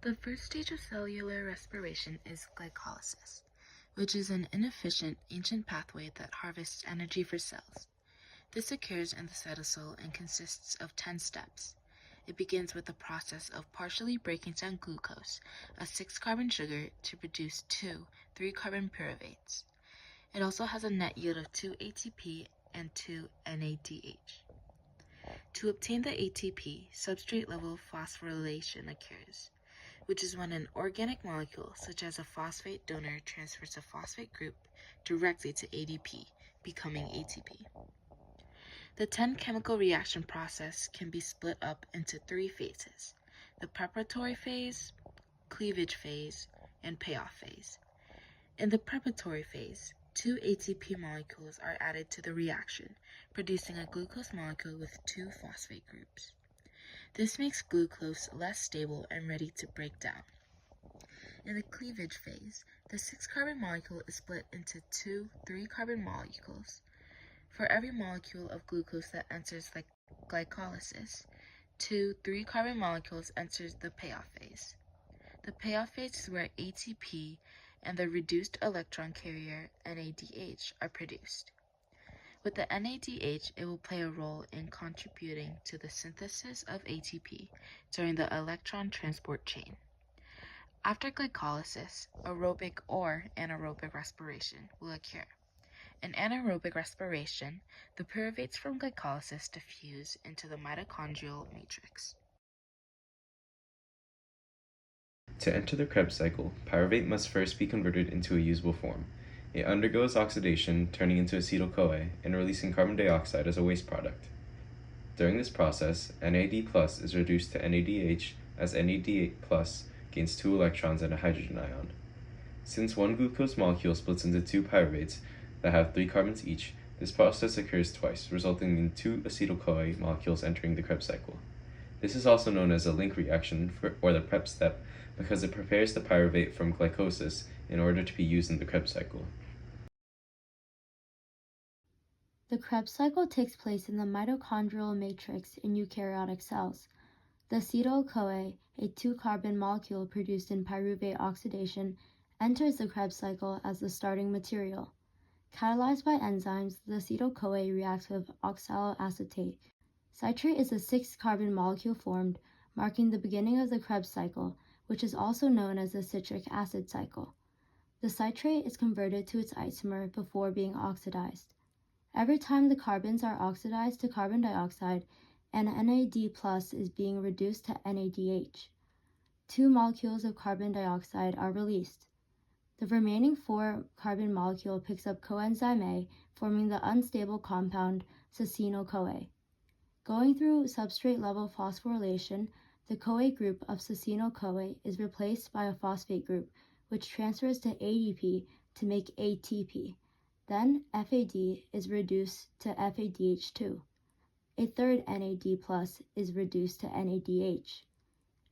The first stage of cellular respiration is glycolysis, which is an inefficient ancient pathway that harvests energy for cells. This occurs in the cytosol and consists of 10 steps. It begins with the process of partially breaking down glucose, a 6-carbon sugar, to produce 2 3-carbon pyruvates. It also has a net yield of 2 ATP and 2 NADH. To obtain the ATP, substrate-level phosphorylation occurs, which is when an organic molecule, such as a phosphate donor, transfers a phosphate group directly to ADP, becoming ATP. The 10-chemical reaction process can be split up into 3 phases: the preparatory phase, cleavage phase, and payoff phase. In the preparatory phase, 2 ATP molecules are added to the reaction, producing a glucose molecule with 2 phosphate groups. This makes glucose less stable and ready to break down. In the cleavage phase, the 6-carbon molecule is split into 2 3-carbon molecules. For every molecule of glucose that enters the glycolysis, 2 3-carbon molecules enters the payoff phase. The payoff phase is where ATP and the reduced electron carrier NADH are produced. With the NADH, it will play a role in contributing to the synthesis of ATP during the electron transport chain. After glycolysis, aerobic or anaerobic respiration will occur. In anaerobic respiration, the pyruvates from glycolysis diffuse into the mitochondrial matrix. To enter the Krebs cycle, pyruvate must first be converted into a usable form. It undergoes oxidation, turning into acetyl-CoA and releasing carbon dioxide as a waste product. During this process, NAD+ is reduced to NADH as NAD+ gains 2 electrons and a hydrogen ion. Since one glucose molecule splits into 2 pyruvates that have 3 carbons each, this process occurs twice, resulting in 2 acetyl-CoA molecules entering the Krebs cycle. This is also known as a link reaction, or the PrEP step, because it prepares the pyruvate from glycolysis in order to be used in the Krebs cycle. The Krebs cycle takes place in the mitochondrial matrix in eukaryotic cells. The acetyl-CoA, a 2-carbon molecule produced in pyruvate oxidation, enters the Krebs cycle as the starting material. Catalyzed by enzymes, the acetyl-CoA reacts with oxaloacetate. Citrate is a 6-carbon molecule formed, marking the beginning of the Krebs cycle, which is also known as the citric acid cycle. The citrate is converted to its isomer before being oxidized. Every time the carbons are oxidized to carbon dioxide, an NAD+ is being reduced to NADH. 2 molecules of carbon dioxide are released. The remaining 4-carbon molecule picks up coenzyme A, forming the unstable compound succinyl-CoA. Going through substrate-level phosphorylation, the CoA group of succinyl-CoA is replaced by a phosphate group, which transfers to ADP to make ATP. Then FAD is reduced to FADH2. A third NAD+ is reduced to NADH.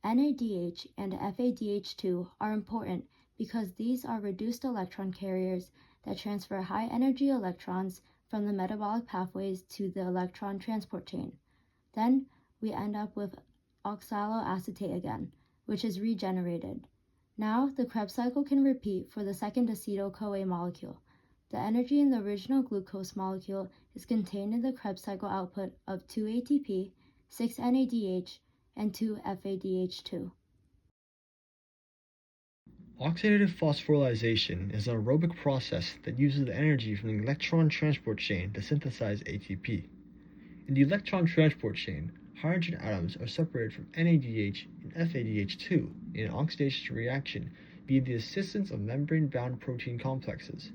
NADH and FADH2 are important because these are reduced electron carriers that transfer high-energy electrons from the metabolic pathways to the electron transport chain. Then we end up with oxaloacetate again, which is regenerated. Now the Krebs cycle can repeat for the second acetyl-CoA molecule. The energy in the original glucose molecule is contained in the Krebs cycle output of 2 ATP, 6 NADH, and 2 FADH2. Oxidative phosphorylation is an aerobic process that uses the energy from the electron transport chain to synthesize ATP. In the electron transport chain, hydrogen atoms are separated from NADH and FADH2 in an oxidation reaction via the assistance of membrane-bound protein complexes.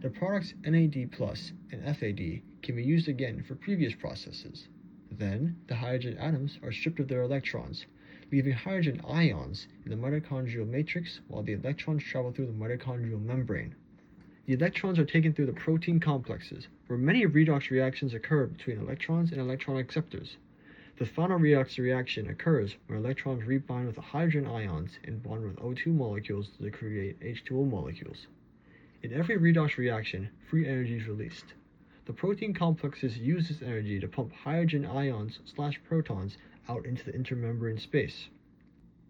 The products NAD+ and FAD can be used again for previous processes. Then, the hydrogen atoms are stripped of their electrons, leaving hydrogen ions in the mitochondrial matrix while the electrons travel through the mitochondrial membrane. The electrons are taken through the protein complexes, where many redox reactions occur between electrons and electron acceptors. The final redox reaction occurs when electrons rebind with the hydrogen ions and bond with O2 molecules to create H2O molecules. In every redox reaction, free energy is released. The protein complexes use this energy to pump hydrogen ions/protons out into the intermembrane space.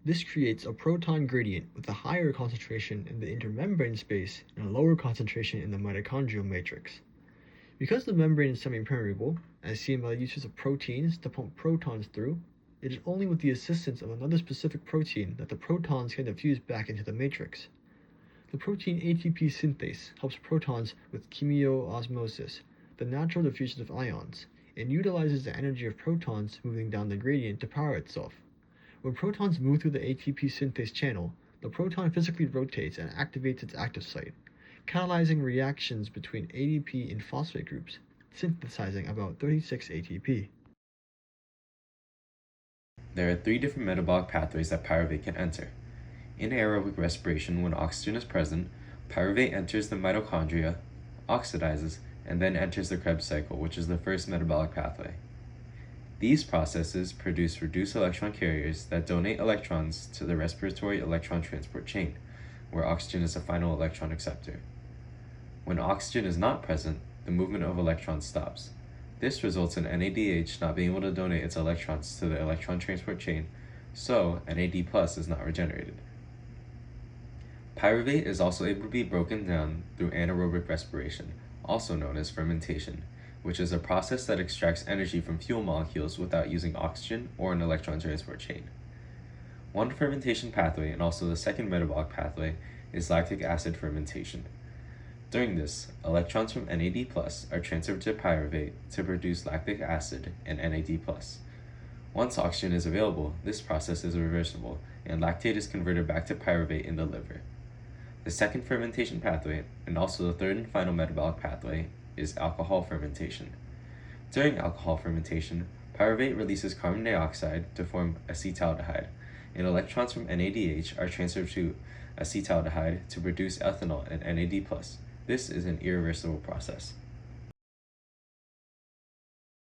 This creates a proton gradient with a higher concentration in the intermembrane space and a lower concentration in the mitochondrial matrix. Because the membrane is semi-permeable, as seen by the uses of proteins to pump protons through, it is only with the assistance of another specific protein that the protons can diffuse back into the matrix. The protein ATP synthase helps protons with chemiosmosis, the natural diffusion of ions, and utilizes the energy of protons moving down the gradient to power itself. When protons move through the ATP synthase channel, the proton physically rotates and activates its active site, catalyzing reactions between ADP and phosphate groups, synthesizing about 36 ATP. There are 3 different metabolic pathways that pyruvate can enter. In aerobic respiration, when oxygen is present, pyruvate enters the mitochondria, oxidizes, and then enters the Krebs cycle, which is the first metabolic pathway. These processes produce reduced electron carriers that donate electrons to the respiratory electron transport chain, where oxygen is the final electron acceptor. When oxygen is not present, the movement of electrons stops. This results in NADH not being able to donate its electrons to the electron transport chain, so NAD+ is not regenerated. Pyruvate is also able to be broken down through anaerobic respiration, also known as fermentation, which is a process that extracts energy from fuel molecules without using oxygen or an electron transport chain. One fermentation pathway, and also the second metabolic pathway, is lactic acid fermentation. During this, electrons from NAD+ are transferred to pyruvate to produce lactic acid and NAD+. Once oxygen is available, this process is reversible, and lactate is converted back to pyruvate in the liver. The second fermentation pathway, and also the third and final metabolic pathway, is alcohol fermentation. During alcohol fermentation, pyruvate releases carbon dioxide to form acetaldehyde, and electrons from NADH are transferred to acetaldehyde to produce ethanol and NAD+. This is an irreversible process.